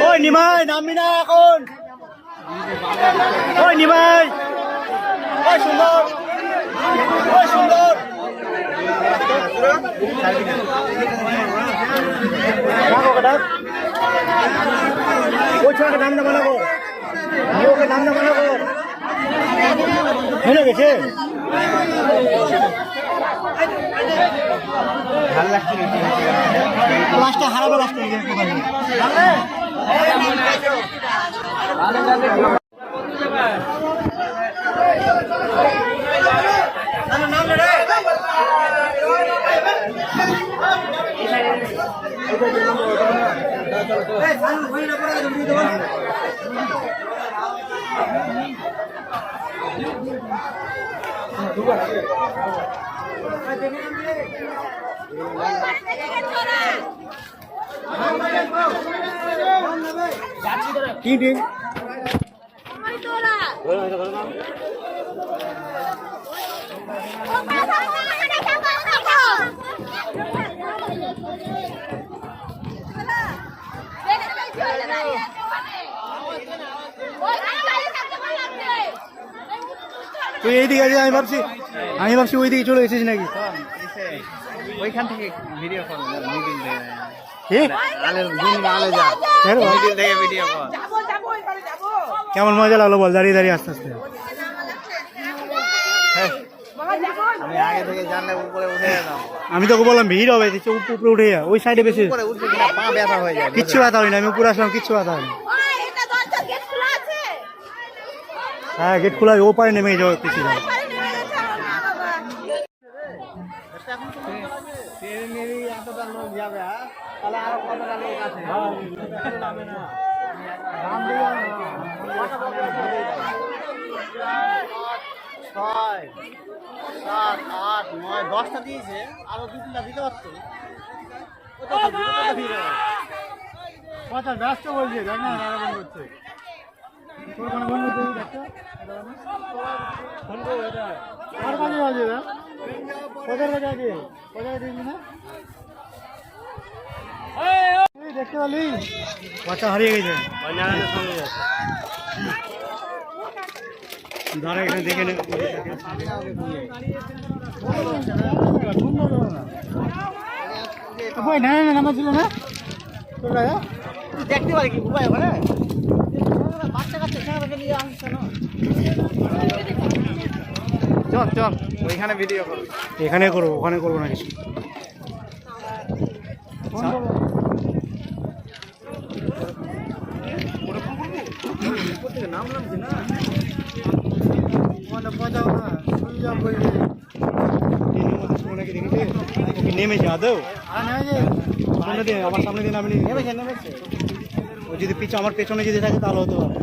ওই নিমাই নামবি না এখন। ওই নিমাই, ওই সুন্দর, ওই সুন্দর। ওই ছোটকে নাম না বানাবো, ওকে নাম না বানাবো। হয়ে গেছে লাস্টে হারাবে, লাস্টে কি দিন তুই এইদিকে আছে? আমি ভাবছি ওইদিকে চলে এসেছিস নাকি? ওইখান থেকে ভিডিও কল মিডিল থেকে ভিডিও কল। কেমন মজা লাগলো বল দাঁড়িয়ে দাঁড়িয়ে আস্তে আস্তে? আমি আগে থেকে জানলে উপরে উঠে যেতাম। আমি তোকে বললাম ভিড় হবে, উপরে উঠে যা, ওই সাইডে বেশি উপরে উঠে পা ব্যথা হয়ে যায়। কিচ্ছু ব্যথা হয়নি, আমি উপরে আসলাম, কিচ্ছু ব্যথা হয়নি। হ্যাঁ গেট খোলা, ও পারে নেমে যাও কিছু না। এতটা লোক যাবে, তাহলে আরো কতটা লোক আছে? 6, 7, 8, 9, 10টা দিয়েছে, আরো 2-3টা দিতে পারতো। কথা ব্যস্ত বলছে, দেখ না আরাম করছে। তোর কোনো বন্ধু তুই দেখছো? ফোন করো এটা। আর কাজে আছে না? কোথায় কাজে আছে? কোথায় দেখবি না? এই দেখতে পারলি? বাচ্চা হারিয়ে গেছে। ওই নাগালের সঙ্গে যাচ্ছে। দাঁড়া এখানে দেখে নে। ভাই না না নাম্বার ছিল না? দেখতে পারি কি উপায় ওখানে? বাচ্চা কাচ্চা খেয়ে নিয়ে আসছে না। চল চল ওইখানে ভিডিও করো। এখানে করবো, ওখানে করবো না কিছু। নাম নামছি না নেমেছে আদৌ? আমার সামনে দিন আপনি নেমেছে। ও যদি পিছু আমার পেছনে যদি থাকে তাহলে হতে পারে।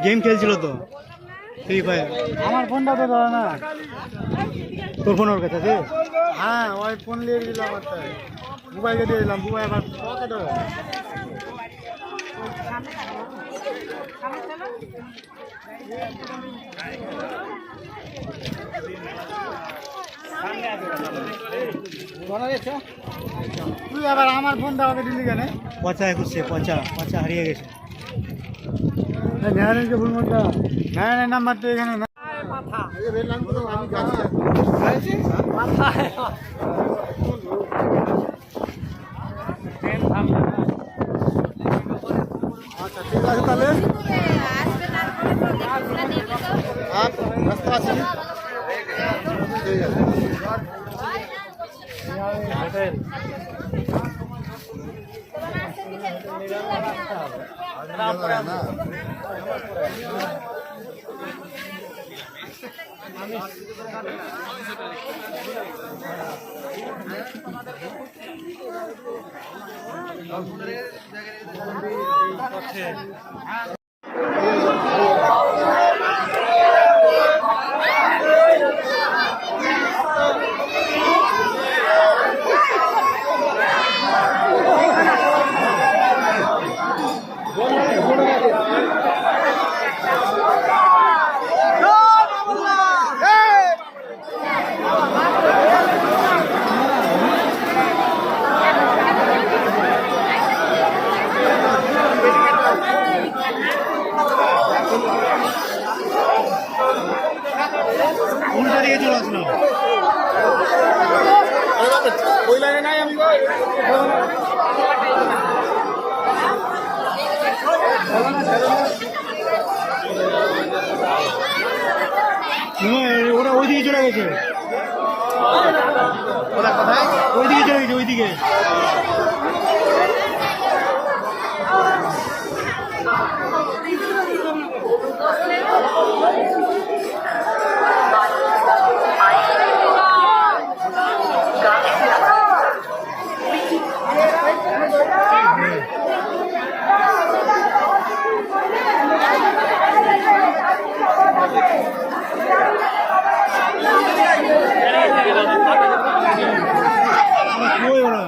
গেম খেলছিল তো ফ্রি ফায়ার। আমার ফোনটা তো ধরে না। তোর ফোন ওর কাছে আছে? হ্যাঁ ওই ফোন নিয়ে দিলাম, আমার মোবাইলে দিয়ে দিলাম। মোবাইল আমার পকেটে। তুই আবার আমার ফোনটা আমাকে দিলি কেন? পচা একুশে, পচা হারিয়ে গেছে। নাম্বার তো এখানে না। আচ্ছা ঠিক আছে তাহলে রাস্তা আছে। ঠিক আছে। উল্টা দিকে চলে আসলাম। ওই লাইনে নাই আমি ওরা ওইদিকে চলে গেছে, ওরা কোথায়? ওইদিকে চলে গেছে, ওইদিকে। ওই ওরা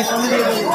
সামনে দিয়ে দেবো।